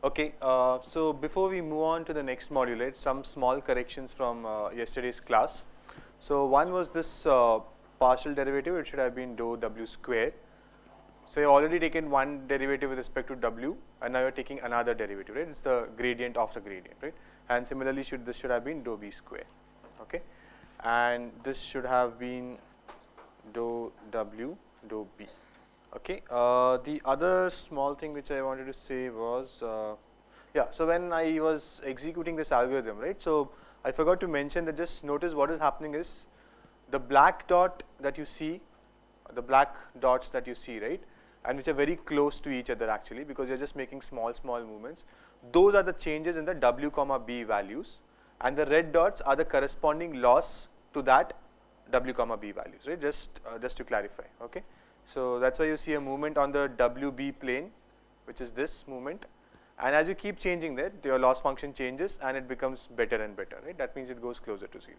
Okay, so before we move on to the next module, right, some small corrections from yesterday's class. So one was this partial derivative, it should have been dou w square. So you've already taken one derivative with respect to w, and now you're taking another derivative, right? It's the gradient of the gradient, right? And similarly, this should have been dou b square, okay? And this should have been dou w dou b. Okay, the other small thing which I wanted to say was, yeah, so when I was executing this algorithm, right, so I forgot to mention that just notice what is happening is the black dot that you see, the black dots that you see, right, and which are very close to each other actually because you're just making small movements, those are the changes in the w comma b values, and the red dots are the corresponding loss to that w comma b values, right, just to clarify, okay. So that's why you see a movement on the WB plane, which is this movement, and as you keep changing that, your loss function changes and it becomes better and better, right? That means it goes closer to 0.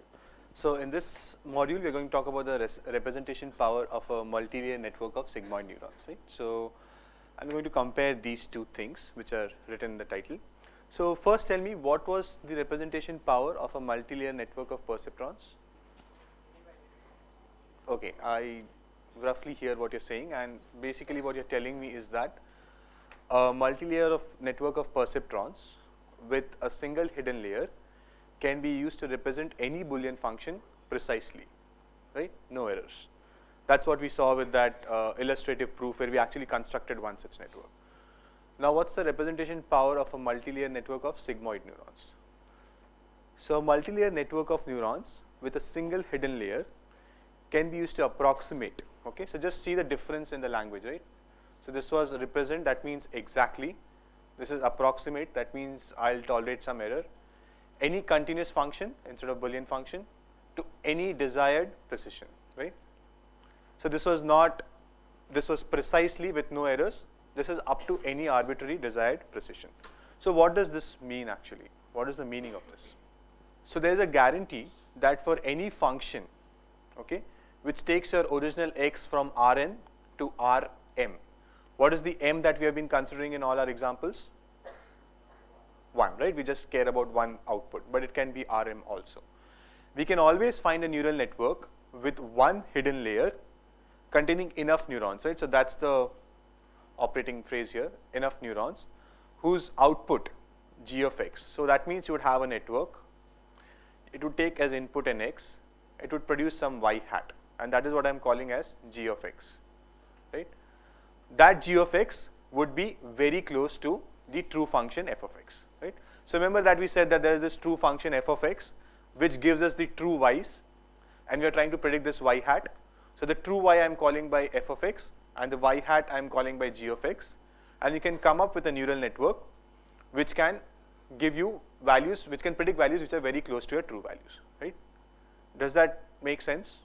So in this module, we are going to talk about the representation power of a multilayer network of sigmoid neurons, right? So I'm going to compare these two things which are written in the title. So first tell me, what was the representation power of a multilayer network of perceptrons? Okay, I roughly hear what you're saying, and basically what you're telling me is that a multi-layer of network of perceptrons with a single hidden layer can be used to represent any Boolean function precisely, right? No errors. That's what we saw with that illustrative proof where we actually constructed one such network. Now what's the representation power of a multi-layer network of sigmoid neurons? So a multi-layer network of neurons with a single hidden layer can be used to approximate. Okay, so just see the difference in the language, right? So this was represent, that means exactly. This is approximate, that means I'll tolerate some error. Any continuous function instead of Boolean function to any desired precision, right? So this was precisely with no errors. This is up to any arbitrary desired precision. So what does this mean actually? What is the meaning of this? So there is a guarantee that for any function, okay, which takes your original x from Rn to Rm. What is the m that we have been considering in all our examples? 1, right? We just care about one output, but it can be Rm also. We can always find a neural network with one hidden layer containing enough neurons, right? So that's the operating phrase here, enough neurons, whose output g of x. So that means you would have a network. It would take as input an x. It would produce some y hat. And that is what I'm calling as g of x, right? That g of x would be very close to the true function f of x, right? So remember that we said that there is this true function f of x which gives us the true y's, and we are trying to predict this y hat. So the true y I'm calling by f of x and the y hat I'm calling by g of x, and you can come up with a neural network which can give you values, which can predict values which are very close to your true values, right? Does that make sense?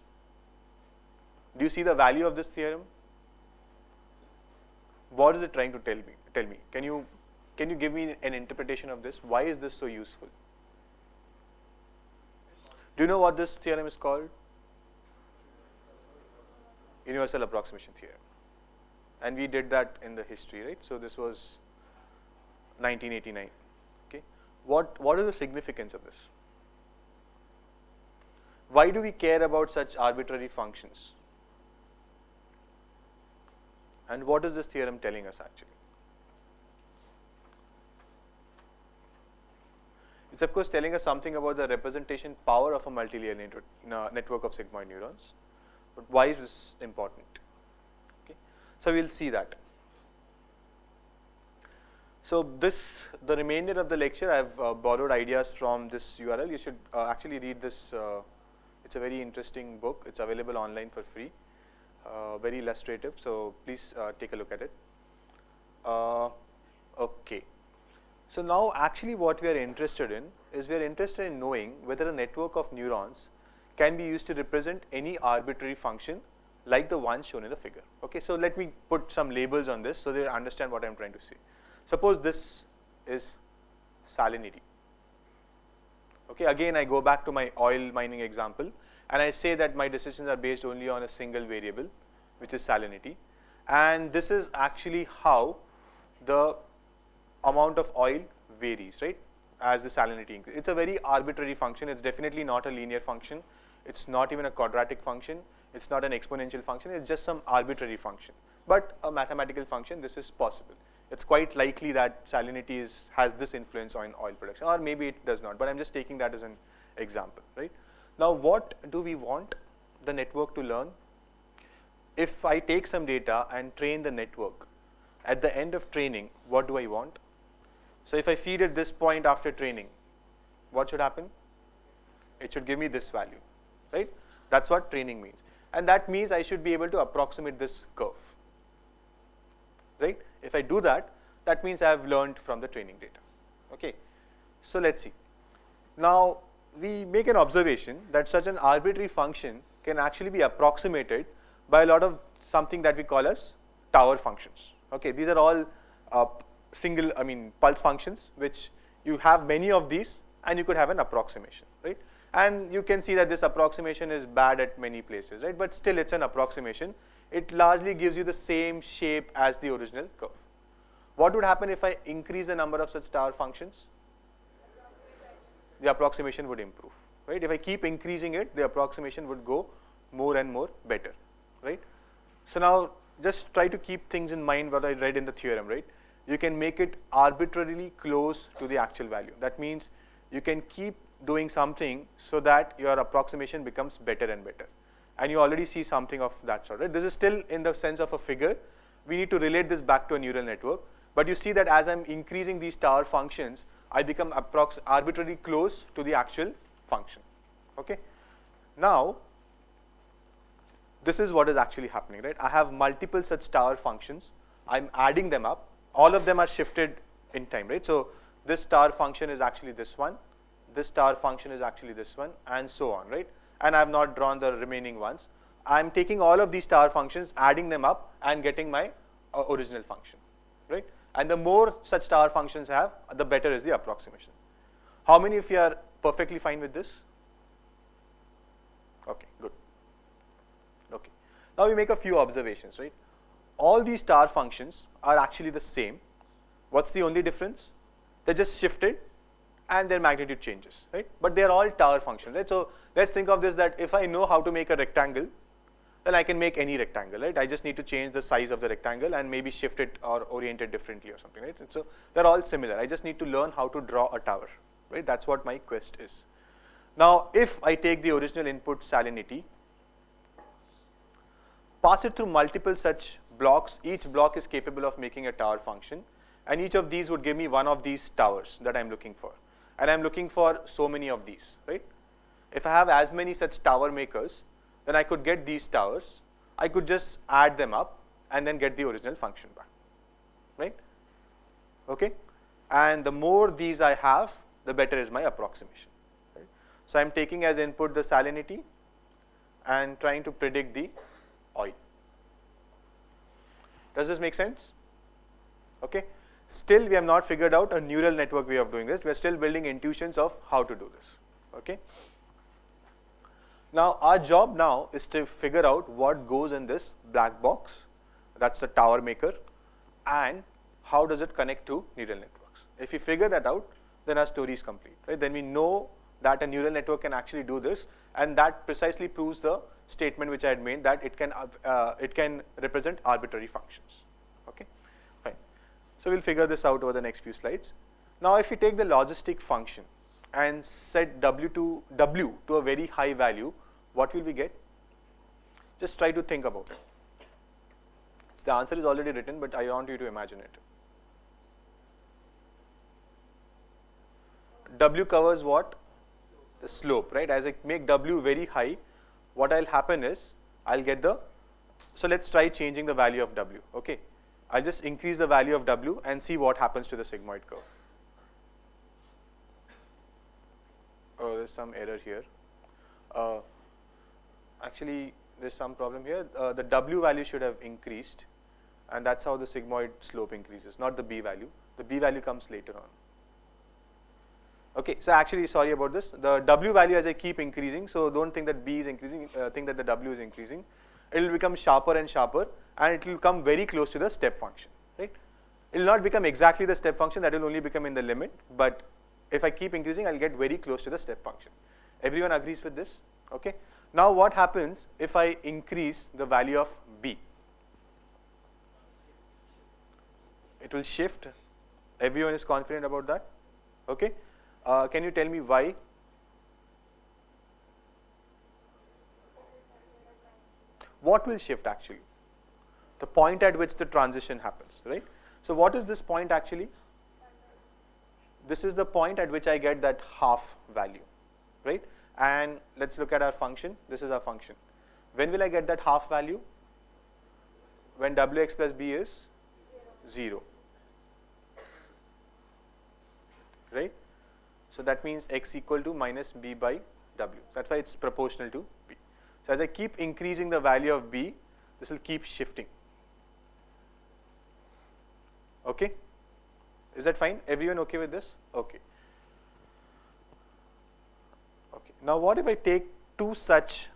Do you see the value of this theorem? What is it trying to tell me? Can you give me an interpretation of this? Why is this so useful? Do you know what this theorem is called? Universal approximation theorem. And we did that in the history, right? So this was 1989. Okay. What is the significance of this? Why do we care about such arbitrary functions? And what is this theorem telling us actually? It's of course telling us something about the representation power of a multilayer network of sigmoid neurons. But why is this important? Okay. So we'll see that. So the remainder of the lecture, I've borrowed ideas from this URL. You should actually read this. It's a very interesting book. It's available online for free. Very illustrative, so please take a look at it. Okay. So now actually what we are interested in is we are interested in knowing whether a network of neurons can be used to represent any arbitrary function like the one shown in the figure. Okay, so let me put some labels on this so they understand what I'm trying to say. Suppose this is salinity. Okay, again I go back to my oil mining example and I say that my decisions are based only on a single variable, which is salinity, and this is actually how the amount of oil varies, right, as the salinity increases. It's a very arbitrary function. It's definitely not a linear function. It's not even a quadratic function. It's not an exponential function. It's just some arbitrary function. But a mathematical function, this is possible. It's quite likely that salinity has this influence on oil production, or maybe it does not. But I'm just taking that as an example, right? Now, what do we want the network to learn? If I take some data and train the network, at the end of training, what do I want? So if I feed it this point after training, what should happen? It should give me this value, right? That's what training means. And that means I should be able to approximate this curve, right? If I do that, that means I have learned from the training data, okay? So let's see. Now, we make an observation that such an arbitrary function can actually be approximated by a lot of something that we call as tower functions. Okay, these are all pulse functions, which you have many of these, and you could have an approximation, right? And you can see that this approximation is bad at many places, right? But still, it's an approximation. It largely gives you the same shape as the original curve. What would happen if I increase the number of such tower functions? The approximation would improve, right? If I keep increasing it, the approximation would go more and more better, right? So now, just try to keep things in mind what I read in the theorem, right? You can make it arbitrarily close to the actual value. That means you can keep doing something so that your approximation becomes better and better. And you already see something of that sort, right? This is still in the sense of a figure. We need to relate this back to a neural network. But you see that as I'm increasing these tower functions, I become arbitrarily close to the actual function, okay? Now, this is what is actually happening, right? I have multiple such tower functions. I'm adding them up. All of them are shifted in time, right? So this tower function is actually this one. This tower function is actually this one, and so on, right? And I have not drawn the remaining ones. I'm taking all of these tower functions, adding them up, and getting my original function, right? And the more such tower functions I have, the better is the approximation. How many of you are perfectly fine with this? Okay, good. Okay. Now we make a few observations, right? All these tower functions are actually the same. What's the only difference? They're just shifted and their magnitude changes, right? But they're all tower functions, right? So let's think of this, that if I know how to make a rectangle, then I can make any rectangle, right? I just need to change the size of the rectangle and maybe shift it or orient it differently or something, right? And so they're all similar. I just need to learn how to draw a tower, right? That's what my quest is. Now, if I take the original input salinity, pass it through multiple such blocks, each block is capable of making a tower function, and each of these would give me one of these towers that I'm looking for. And I'm looking for so many of these, right? If I have as many such tower makers, then I could get these towers. I could just add them up and then get the original function back, right? Okay? And the more these I have, the better is my approximation, right? So I'm taking as input the salinity and trying to predict the oil. Does this make sense? Okay? Still, we have not figured out a neural network way of doing this. We are still building intuitions of how to do this, okay? Now, our job now is to figure out what goes in this black box, that's the tower maker, and how does it connect to neural networks. If we figure that out, then our story is complete, right? Then we know that a neural network can actually do this, and that precisely proves the statement which I had made, that it can represent arbitrary functions, okay? Fine. So we'll figure this out over the next few slides. Now, if we take the logistic function and set w to a very high value, what will we get? Just try to think about it. So the answer is already written, but I want you to imagine it. W covers what? The slope, right? As I make W very high, what will happen is, I'll get the, so let's try changing the value of W, okay? I'll just increase the value of W and see what happens to the sigmoid curve. Oh, there's some error here. Actually, there's some problem here. The W value should have increased, and that's how the sigmoid slope increases, not the B value. The B value comes later on. Okay, so actually, sorry about this. The W value, as I keep increasing, so don't think that B is increasing, think that the W is increasing. It will become sharper and sharper, and it will come very close to the step function, right? It will not become exactly the step function, that will only become in the limit, but if I keep increasing, I'll get very close to the step function. Everyone agrees with this? Okay. Now what happens if I increase the value of b? It will shift. Everyone is confident about that? Okay. Can you tell me why? What will shift actually? The point at which the transition happens, right? So what is this point actually? This is the point at which I get that half value, right? And let's look at our function. This is our function. When will I get that half value? When wx plus b is 0, right? So that means x equal to minus b by w. That's why it's proportional to b. So as I keep increasing the value of b, this will keep shifting. Okay? Is that fine? Everyone okay with this? Okay. Okay. Now what if I take two such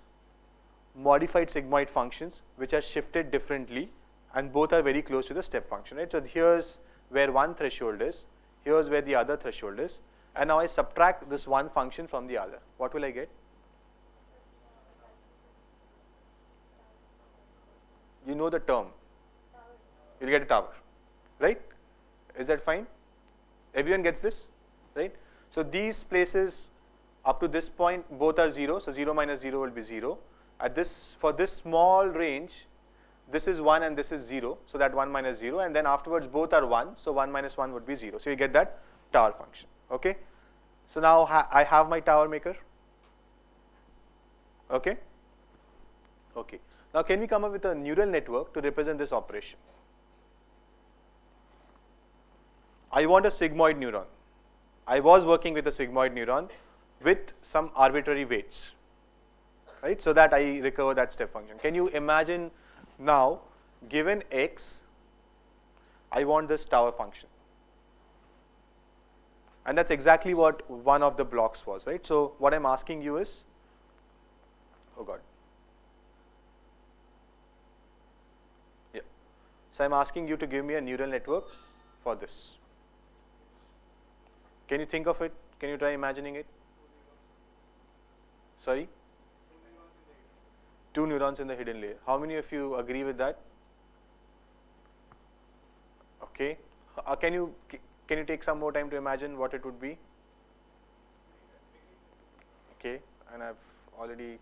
modified sigmoid functions which are shifted differently and both are very close to the step function, right? So here's where one threshold is, here's where the other threshold is, and now I subtract this one function from the other. What will I get? You know the term. You'll get a tower, right? Is that fine? Everyone gets this, right? So these places up to this point both are 0, so 0 minus 0 will be 0. At this, for this small range, this is 1 and this is 0, so that 1 minus 0, and then afterwards both are 1, so 1 minus 1 would be 0. So you get that tower function, okay? So now I have my tower maker, okay? Okay. Now can we come up with a neural network to represent this operation? I want a sigmoid neuron. I was working with a sigmoid neuron with some arbitrary weights, right? So that I recover that step function. Can you imagine now, given x, I want this tower function. And that's exactly what one of the blocks was, right? So what I'm asking you is, oh God. Yeah. So I'm asking you to give me a neural network for this. Can you think of it? Can you try imagining it? Sorry? 2 neurons in the hidden layer. How many of you agree with that? Okay. Can you take some more time to imagine what it would be? Okay. And I've already.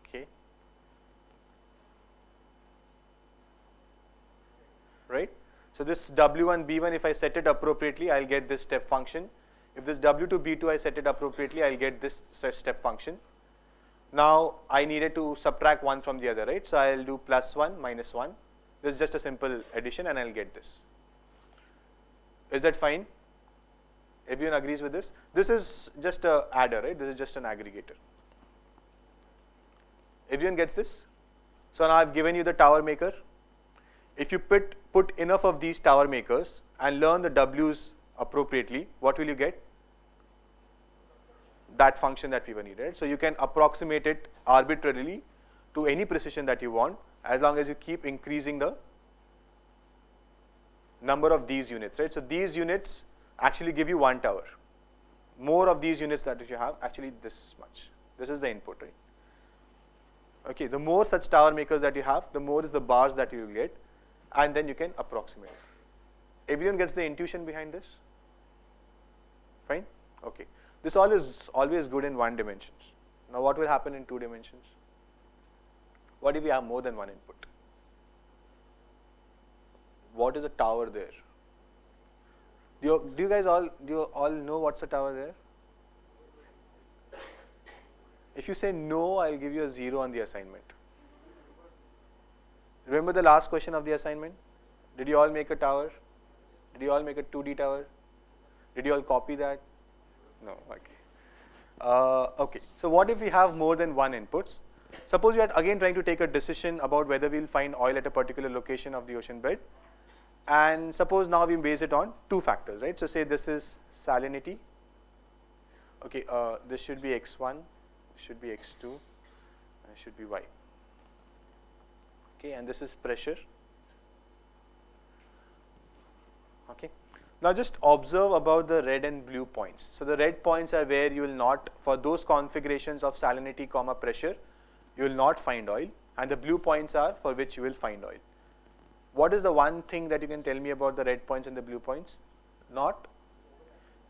Okay. Right? So this W1, B1, if I set it appropriately, I'll get this step function. If this W2, B2, I set it appropriately, I'll get this step function. Now I needed to subtract one from the other, right? So I'll do plus 1, minus 1. This is just a simple addition and I'll get this. Is that fine? Everyone agrees with this? This is just an adder, right? This is just an aggregator. Everyone gets this? So now I've given you the tower maker. If you put enough of these tower makers and learn the W's appropriately, what will you get? That function that we were needed. So you can approximate it arbitrarily to any precision that you want, as long as you keep increasing the number of these units, right? So these units actually give you one tower. More of these units that you have, actually this much. This is the input, right? Okay, the more such tower makers that you have, the more is the bars that you will get, and then you can approximate. Everyone gets the intuition behind this? Fine? Okay. This all is always good in 1 dimension. Now what will happen in 2 dimensions? What if we have more than one input? What is a tower there? Do you all know what's a tower there? If you say no, I'll give you a 0 on the assignment. Remember the last question of the assignment? Did you all make a tower? Did you all make a 2D tower? Did you all copy that? No, okay. Okay, so what if we have more than one inputs? Suppose we are again trying to take a decision about whether we'll find oil at a particular location of the ocean bed. And suppose now we base it on 2 factors, right? So say this is salinity. Okay, this should be x1, this should be x2, and it should be y. Okay, and this is pressure. Okay. Now just observe about the red and blue points. So the red points are where you will not, for those configurations of salinity, pressure, you will not find oil, and the blue points are for which you will find oil. What is the one thing that you can tell me about the red points and the blue points? Not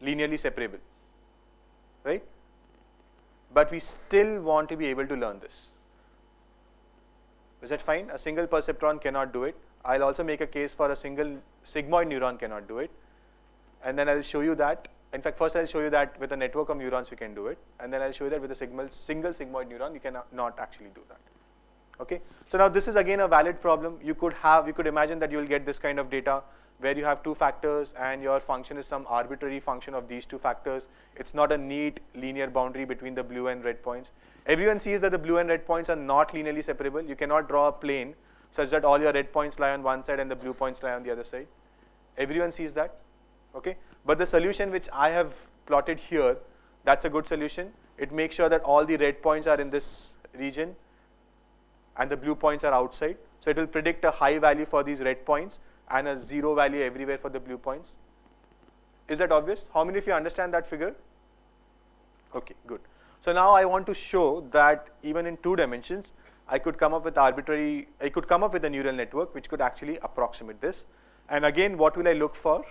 linearly separable, right? But we still want to be able to learn this. Is that fine? A single perceptron cannot do it. I'll also make a case for a single sigmoid neuron cannot do it. And then I'll show you that. In fact, first I'll show you that with a network of neurons we can do it. And then I'll show you that with a single sigmoid neuron you cannot actually do that. Okay. So now this is again a valid problem. You could imagine that you will get this kind of data where you have two factors and your function is some arbitrary function of these two factors. It's not a neat linear boundary between the blue and red points. Everyone sees that the blue and red points are not linearly separable. You cannot draw a plane such that all your red points lie on one side and the blue points lie on the other side. Everyone sees that. Okay. But the solution which I have plotted here, that's a good solution. It makes sure that all the red points are in this region and the blue points are outside. So it will predict a high value for these red points and a 0 value everywhere for the blue points. Is that obvious? How many of you understand that figure? Okay, good. So now I want to show that even in 2 dimensions, I could come up with a neural network which could actually approximate this. And again, what will I look for?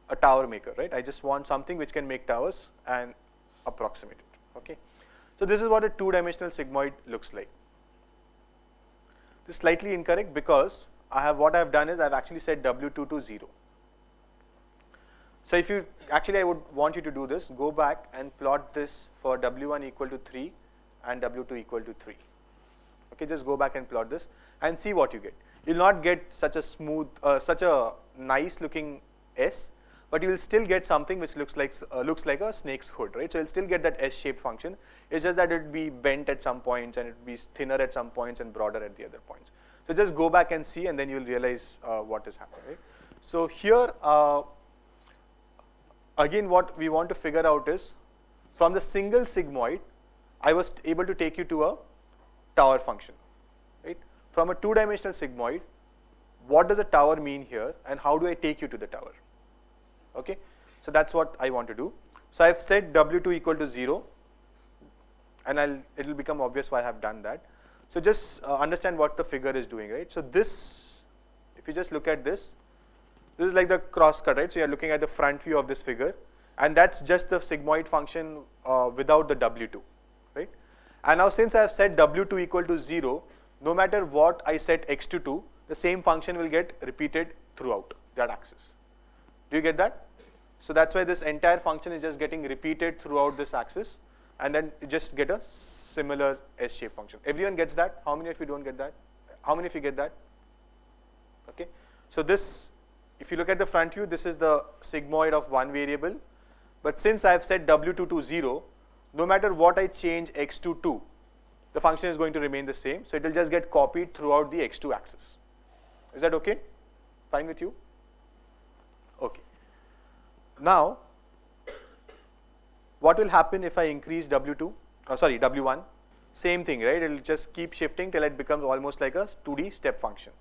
A tower maker, right? I just want something which can make towers and approximate it. Okay. So this is what a 2-dimensional sigmoid looks like. This is slightly incorrect because what I have done is I have actually set W2 to 0. So if you I would want you to do this. Go back and plot this for W1 equal to 3 and W2 equal to 3. Okay, just go back and plot this and see what you get. You'll not get such a smooth, such a nice looking S, but you will still get something which looks like a snake's hood, right? So you'll still get that S-shaped function. It's just that it will be bent at some points and it will be thinner at some points and broader at the other points. So just go back and see, and then you'll realize what is happening. Right? So here, again, what we want to figure out is, from the single sigmoid, I was able to take you to a tower function. Right? From a 2-dimensional sigmoid, what does a tower mean here, and how do I take you to the tower? Okay, so that's what I want to do. So I've set W2 equal to 0, and it will become obvious why I have done that. So just understand what the figure is doing, right? So this, if you just look at this is like the cross cut, right? So you're looking at the front view of this figure, and that's just the sigmoid function without the W2, right? And now since I have set W2 equal to 0, no matter what I set x2 to, the same function will get repeated throughout that axis. Do you get that? So that's why this entire function is just getting repeated throughout this axis, and then you just get a similar S-shaped function. Everyone gets that? How many of you don't get that? How many of you get that? Okay. So this, if you look at the front view, this is the sigmoid of one variable. But since I have set W2 to 0, no matter what I change x2 to, the function is going to remain the same. So it will just get copied throughout the x2 axis. Is that okay? Fine with you? Okay. Now, what will happen if I increase W1? Same thing, right? It will just keep shifting till it becomes almost like a 2D step function.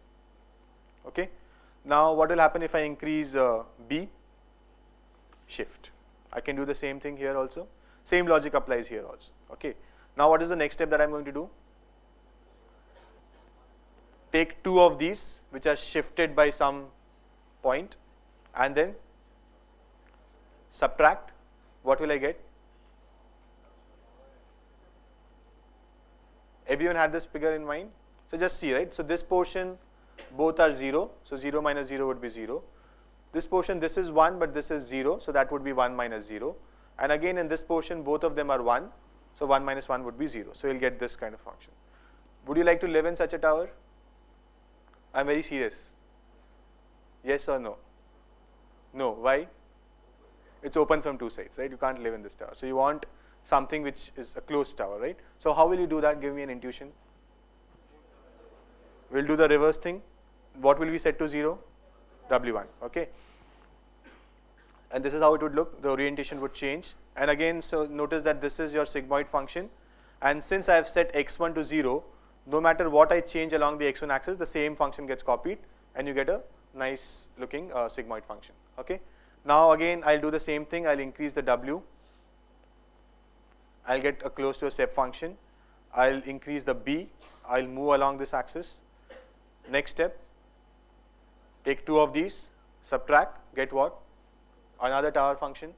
Okay. Now, what will happen if I increase B? Shift. I can do the same thing here also. Same logic applies here also. Okay. Now, what is the next step that I'm going to do? Take 2 of these which are shifted by some point and then subtract. What will I get? Everyone had this figure in mind? So just see, right? So this portion, both are 0. So 0 minus 0 would be 0. This portion, this is 1, but this is 0. So that would be 1 minus 0. And again, in this portion, both of them are 1. So 1 minus 1 would be 0. So you'll get this kind of function. Would you like to live in such a tower? I'm very serious. Yes or no? No. Why? It's open from 2 sides, right? You can't live in this tower. So you want something which is a closed tower, right? So how will you do that? Give me an intuition. We'll do the reverse thing. What will we set to 0? W1, okay? And this is how it would look. The orientation would change. And again, so notice that this is your sigmoid function. And since I have set x1 to 0, no matter what I change along the x1 axis, the same function gets copied and you get a nice looking sigmoid function. Okay. Now again, I'll do the same thing. I'll increase the W. I'll get close to a step function. I'll increase the B. I'll move along this axis. Next step, take two of these, subtract, get what? Another tower function.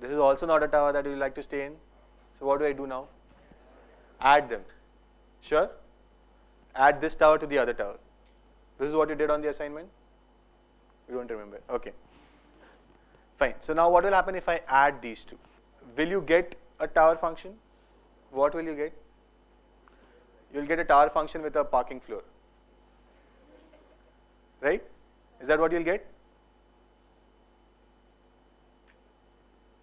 This is also not a tower that you like to stay in. So what do I do now? Add them. Sure? Add this tower to the other tower. This is what you did on the assignment? You don't remember. Okay. Fine. So now what will happen if I add these two? Will you get a tower function? What will you get? You'll get a tower function with a parking floor. Right? Is that what you'll get?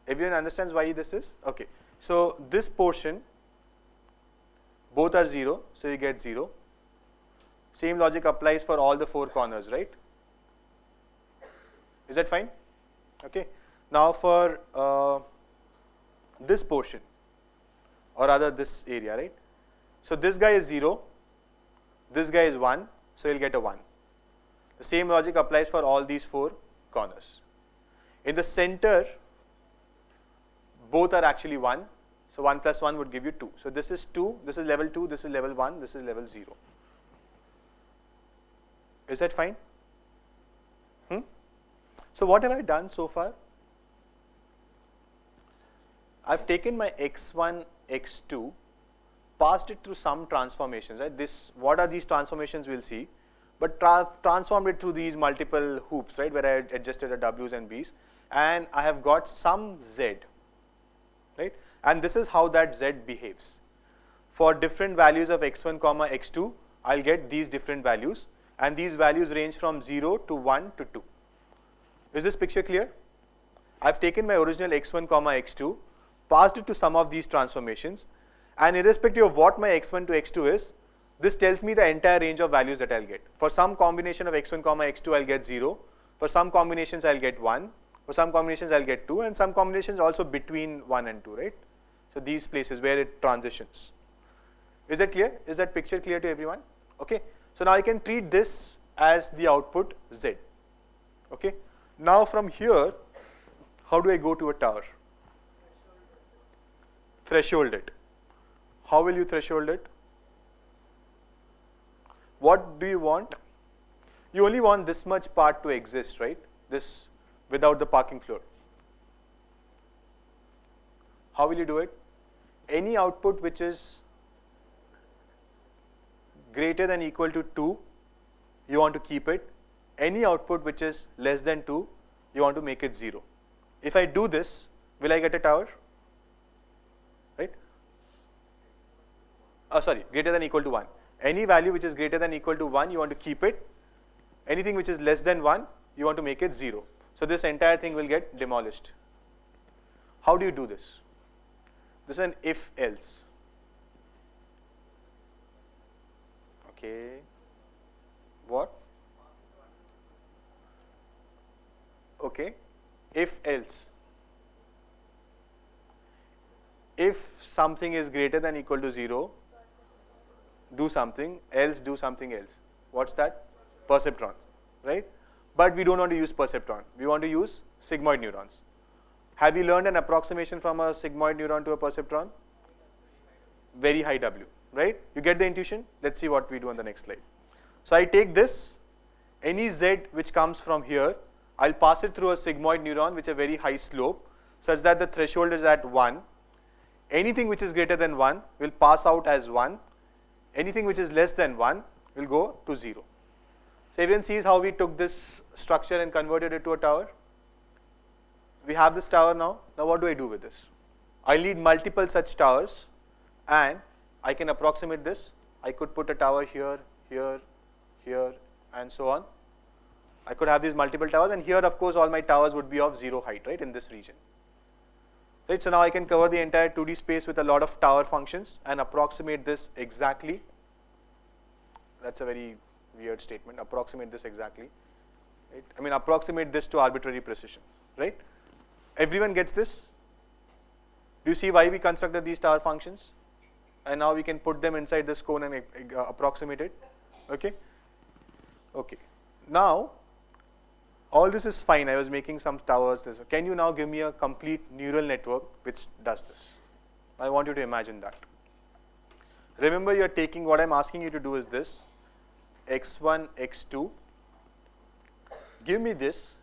Everyone understands why this is? Okay. So this portion, both are 0, so you get 0. Same logic applies for all the 4 corners, right? Is that fine? Okay. Now for this portion, or rather this area, right? So this guy is 0, this guy is 1, so you'll get a 1. The same logic applies for all these 4 corners. In the center, both are actually 1, so 1 plus 1 would give you 2. So this is 2, this is level 2, this is level 1, this is level 0. Is that fine? So what have I done so far? I've taken my x1, x2, passed it through some transformations, right? What are these transformations we'll see, but transformed it through these multiple hoops, right, where I adjusted the w's and b's, and I have got some z, right? And this is how that z behaves. For different values of x1, x2, I'll get these different values, and these values range from 0 to 1 to 2. Is this picture clear? I've taken my original x1, x2, passed it to some of these transformations, and irrespective of what my x1 to x2 is, this tells me the entire range of values that I'll get. For some combination of x1, x2, I'll get 0. For some combinations, I'll get 1. For some combinations, I'll get 2, and some combinations also between 1 and 2, right? So these places where it transitions. Is that clear? Is that picture clear to everyone? Okay. So now I can treat this as the output z. Okay. Now from here, how do I go to a tower? Threshold it. How will you threshold it? What do you want? You only want this much part to exist, right? This without the parking floor. How will you do it? Any output which is greater than equal to 2, you want to keep it. Any output which is less than 2, you want to make it 0. If I do this, will I get a tower? Right? Sorry, greater than equal to 1. Any value which is greater than equal to 1, you want to keep it. Anything which is less than 1, you want to make it 0. So this entire thing will get demolished. How do you do this? This is an if-else. Okay. What? Okay. If-else. If something is greater than equal to 0, do something, else do something else. What's that? Perceptron, right? But we don't want to use perceptron. We want to use sigmoid neurons. Have you learned an approximation from a sigmoid neuron to a perceptron? Very high W, right? You get the intuition? Let's see what we do on the next slide. So I take this, any z which comes from here, I'll pass it through a sigmoid neuron with a very high slope, such that the threshold is at 1. Anything which is greater than 1 will pass out as 1. Anything which is less than 1 will go to 0. So everyone sees how we took this structure and converted it to a tower? We have this tower now. Now what do I do with this? I need multiple such towers, and I can approximate this. I could put a tower here, here, here, and so on. I could have these multiple towers, and here of course all my towers would be of 0 height, right, in this region. Right, so now I can cover the entire 2D space with a lot of tower functions and approximate this exactly. That's a very weird statement, approximate this exactly. Right? I mean, approximate this to arbitrary precision, right? Everyone gets this? Do you see why we constructed these tower functions? And now we can put them inside this cone and approximate it, okay? Okay. Now, all this is fine. I was making some towers. Can you now give me a complete neural network which does this? I want you to imagine that. Remember, you're taking, what I'm asking you to do is this, x1, x2. Give me this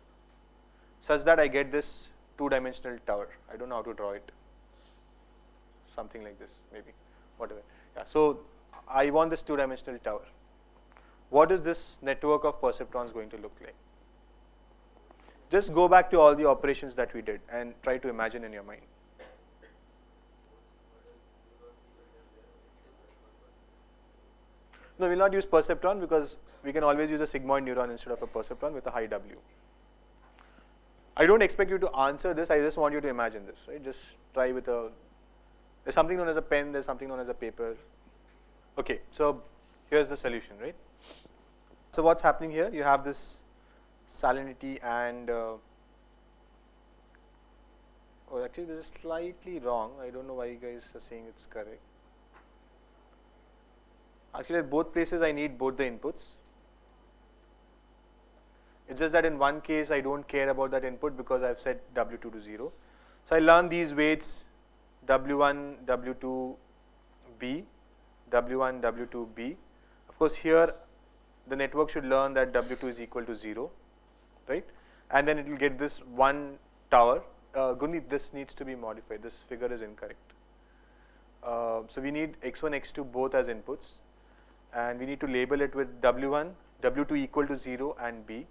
such that I get this two-dimensional tower. I don't know how to draw it. Something like this, maybe, whatever. Yeah. So I want this two-dimensional tower. What is this network of perceptrons going to look like? Just go back to all the operations that we did and try to imagine in your mind. No, we'll not use perceptron because we can always use a sigmoid neuron instead of a perceptron with a high W. I don't expect you to answer this. I just want you to imagine this, right? Just try with a, there's something known as a pen, there's something known as a paper. Okay, so here's the solution, right? So what's happening here? You have this salinity and, oh, actually this is slightly wrong. I don't know why you guys are saying it's correct. Actually, at both places I need both the inputs. It's just that in one case I don't care about that input because I've set W2 to 0. So I learn these weights W1, W2, B, W1, W2, B. Of course, here the network should learn that W2 is equal to 0, right? And then it will get this one tower. Gunit, this needs to be modified. This figure is incorrect. So we need x1, x2 both as inputs. And we need to label it with W1, W2 equal to 0 and B,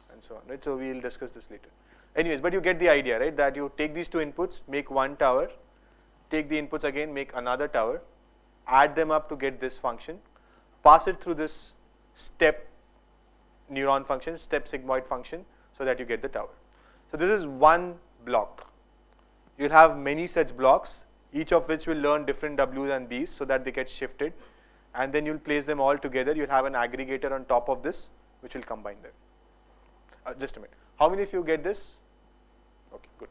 and so on, right? So we'll discuss this later. Anyways, but you get the idea, right? That you take these two inputs, make one tower, take the inputs again, make another tower, add them up to get this function, pass it through this step neuron function, step sigmoid function, so that you get the tower. So this is one block. You'll have many such blocks, each of which will learn different W's and B's so that they get shifted. And then you'll place them all together. You'll have an aggregator on top of this, which will combine them. Just a minute. How many of you get this? Okay, good.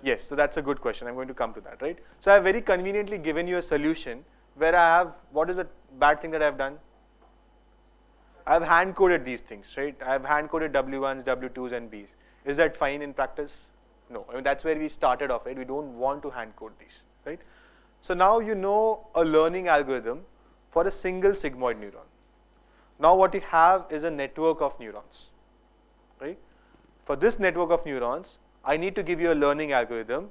Yes, so that's a good question. I'm going to come to that, right? So I have very conveniently given you a solution where I have, what is the bad thing that I've done? I've hand-coded these things, right? I've hand-coded W1s, W2s, and Bs. Is that fine in practice? No. I mean, that's where we started off, right? We don't want to hand-code these. Right? So now you know a learning algorithm for a single sigmoid neuron. Now what you have is a network of neurons. Right? For this network of neurons, I need to give you a learning algorithm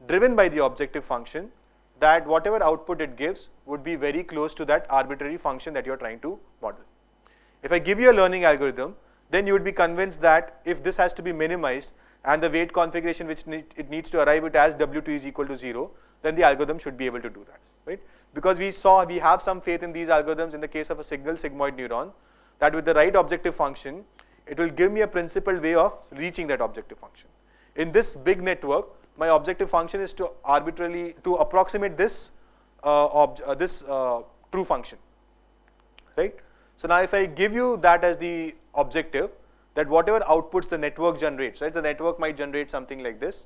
driven by the objective function that whatever output it gives would be very close to that arbitrary function that you're trying to model. If I give you a learning algorithm, then you would be convinced that if this has to be minimized and the weight configuration which it needs to arrive at as W2 is equal to 0, then the algorithm should be able to do that, right? Because we have some faith in these algorithms in the case of a single sigmoid neuron, that with the right objective function, it will give me a principled way of reaching that objective function. In this big network, my objective function is to approximate this true function, right? So now if I give you that as the objective, that whatever outputs the network generates, right? The network might generate something like this.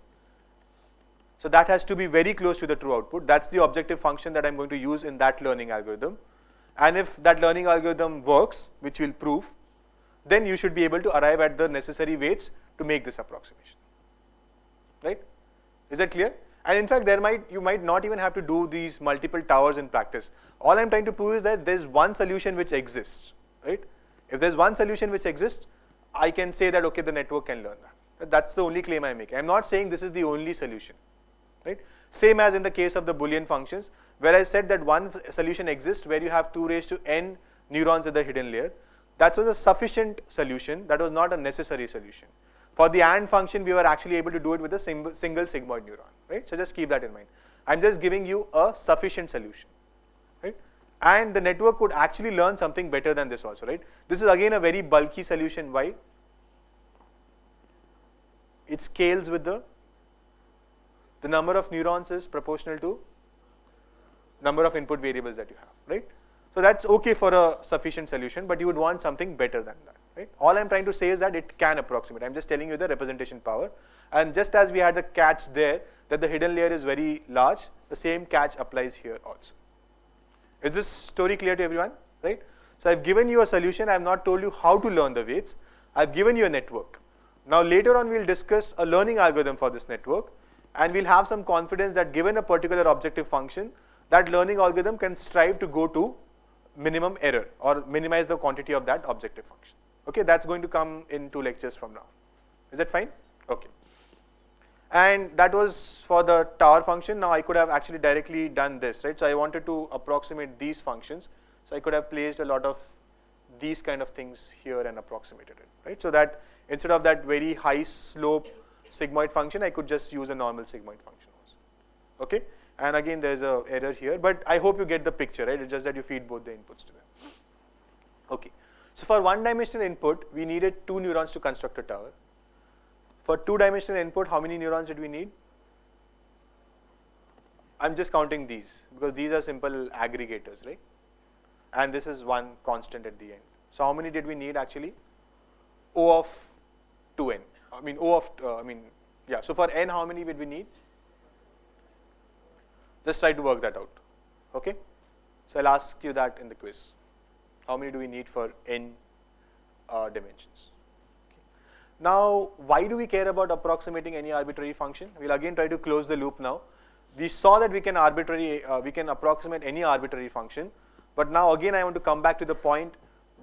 So that has to be very close to the true output. That's the objective function that I'm going to use in that learning algorithm. And if that learning algorithm works, which we'll prove, then you should be able to arrive at the necessary weights to make this approximation. Right? Is that clear? And in fact, you might not even have to do these multiple towers in practice. All I'm trying to prove is that there's one solution which exists. Right? If there's one solution which exists, I can say that, okay, the network can learn that. That's the only claim I'm making. I'm not saying this is the only solution. Right? Same as in the case of the Boolean functions, where I said that one solution exists where you have 2 raised to n neurons in the hidden layer. That was a sufficient solution. That was not a necessary solution. For the AND function, we were actually able to do it with a single sigmoid neuron. Right? So just keep that in mind. I'm just giving you a sufficient solution. Right? And the network could actually learn something better than this also. Right? This is again a very bulky solution. Why? It scales with the number of neurons is proportional to number of input variables that you have, right? So that's okay for a sufficient solution, but you would want something better than that, right? All I'm trying to say is that it can approximate. I'm just telling you the representation power. And just as we had the catch there, that the hidden layer is very large, the same catch applies here also. Is this story clear to everyone? Right? So I've given you a solution. I've not told you how to learn the weights. I've given you a network. Now later on we'll discuss a learning algorithm for this network, and we'll have some confidence that given a particular objective function, that learning algorithm can strive to go to minimum error or minimize the quantity of that objective function. Okay, that's going to come in 2 lectures from now. Is that fine? Okay. And that was for the tower function. Now I could have actually directly done this, right? So I wanted to approximate these functions. So I could have placed a lot of these kind of things here and approximated it, right? So that instead of that very high slope sigmoid function, I could just use a normal sigmoid function also. Okay? And again, there's an error here, but I hope you get the picture, right? It's just that you feed both the inputs to them. Okay. So for one-dimensional input, we needed 2 neurons to construct a tower. For 2-dimensional input, how many neurons did we need? I'm just counting these because these are simple aggregators, right? And this is one constant at the end. So how many did we need actually? O of 2n. I mean O of, yeah. So for n, how many did we need? Just try to work that out. Okay? So I'll ask you that in the quiz. How many do we need for n dimensions? Now, why do we care about approximating any arbitrary function? We'll again try to close the loop now. We saw that we can approximate any arbitrary function, but now again I want to come back to the point,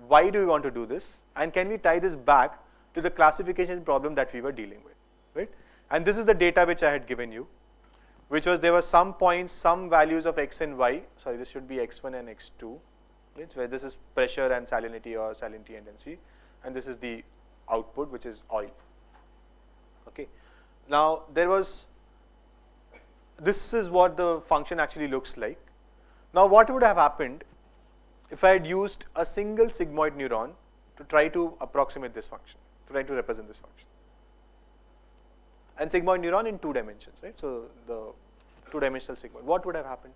why do we want to do this? And can we tie this back to the classification problem that we were dealing with, right? And this is the data which I had given you, which was there were some points, some values of x and y, sorry, this should be x1 and x2, right? Where this is pressure and salinity or salinity and density, and this is the output, which is oil. Okay. Now this is what the function actually looks like. Now what would have happened if I had used a single sigmoid neuron to try to approximate this function, to try to represent this function? And sigmoid neuron in 2 dimensions, right? So the 2-dimensional sigmoid. What would have happened?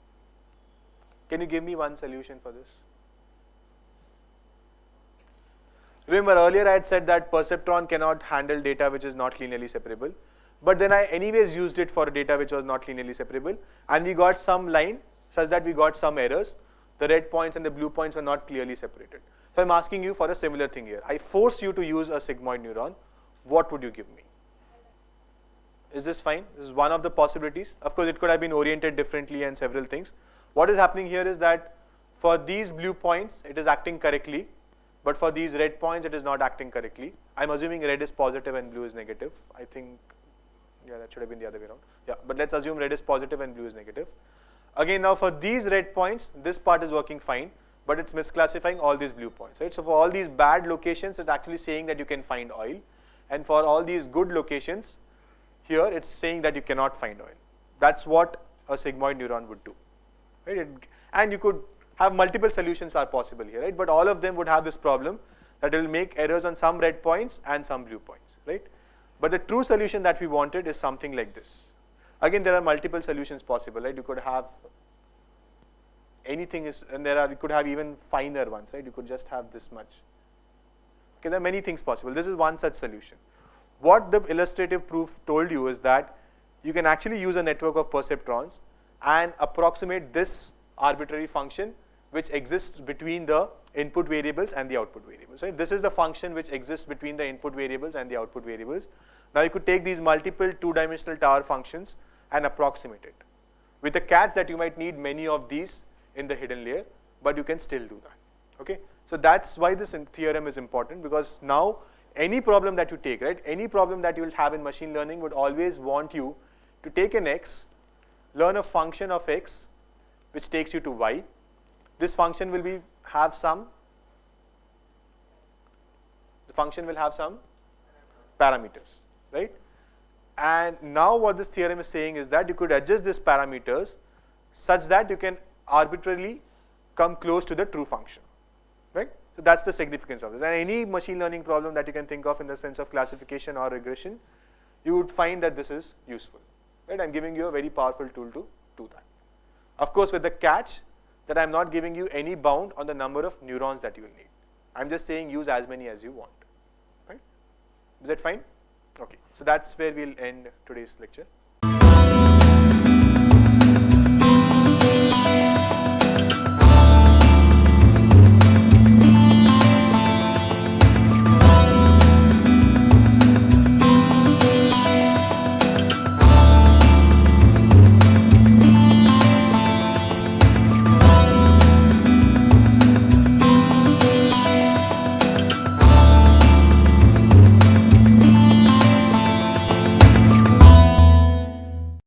Can you give me one solution for this? Remember earlier I had said that perceptron cannot handle data which is not linearly separable, but then I anyways used it for data which was not linearly separable, and we got some line such that we got some errors. The red points and the blue points were not clearly separated. So I'm asking you for a similar thing here. I force you to use a sigmoid neuron. What would you give me? Is this fine? This is one of the possibilities. Of course, it could have been oriented differently and several things. What is happening here is that for these blue points, it is acting correctly, but for these red points, it is not acting correctly. I'm assuming red is positive and blue is negative. I think, yeah, that should have been the other way around. Yeah, but let's assume red is positive and blue is negative. Again, now for these red points, this part is working fine, but it's misclassifying all these blue points, right? So for all these bad locations, it's actually saying that you can find oil. And for all these good locations, here it's saying that you cannot find oil. That's what a sigmoid neuron would do, right? And you could have multiple solutions are possible here, right? But all of them would have this problem that it will make errors on some red points and some blue points, right? But the true solution that we wanted is something like this. Again, there are multiple solutions possible, right? You could have anything and you could have even finer ones, right? You could just have this much. Okay, there are many things possible. This is one such solution. What the illustrative proof told you is that you can actually use a network of perceptrons and approximate this arbitrary function which exists between the input variables and the output variables, right? This is the function which exists between the input variables and the output variables. Now you could take these multiple 2-dimensional tower functions and approximate it. With the catch that you might need many of these in the hidden layer, but you can still do that, okay? So that's why this theorem is important, because now any problem that you take, right, any problem that you will have in machine learning would always want you to take an x, learn a function of x, which takes you to y. This function will have some parameters, right? And now what this theorem is saying is that you could adjust these parameters such that you can arbitrarily come close to the true function, right? So that's the significance of this. And any machine learning problem that you can think of in the sense of classification or regression, you would find that this is useful, right? I'm giving you a very powerful tool to do that. Of course, with the catch that I'm not giving you any bound on the number of neurons that you will need. I'm just saying use as many as you want, right? Is that fine? Okay, so that's where we'll end today's lecture.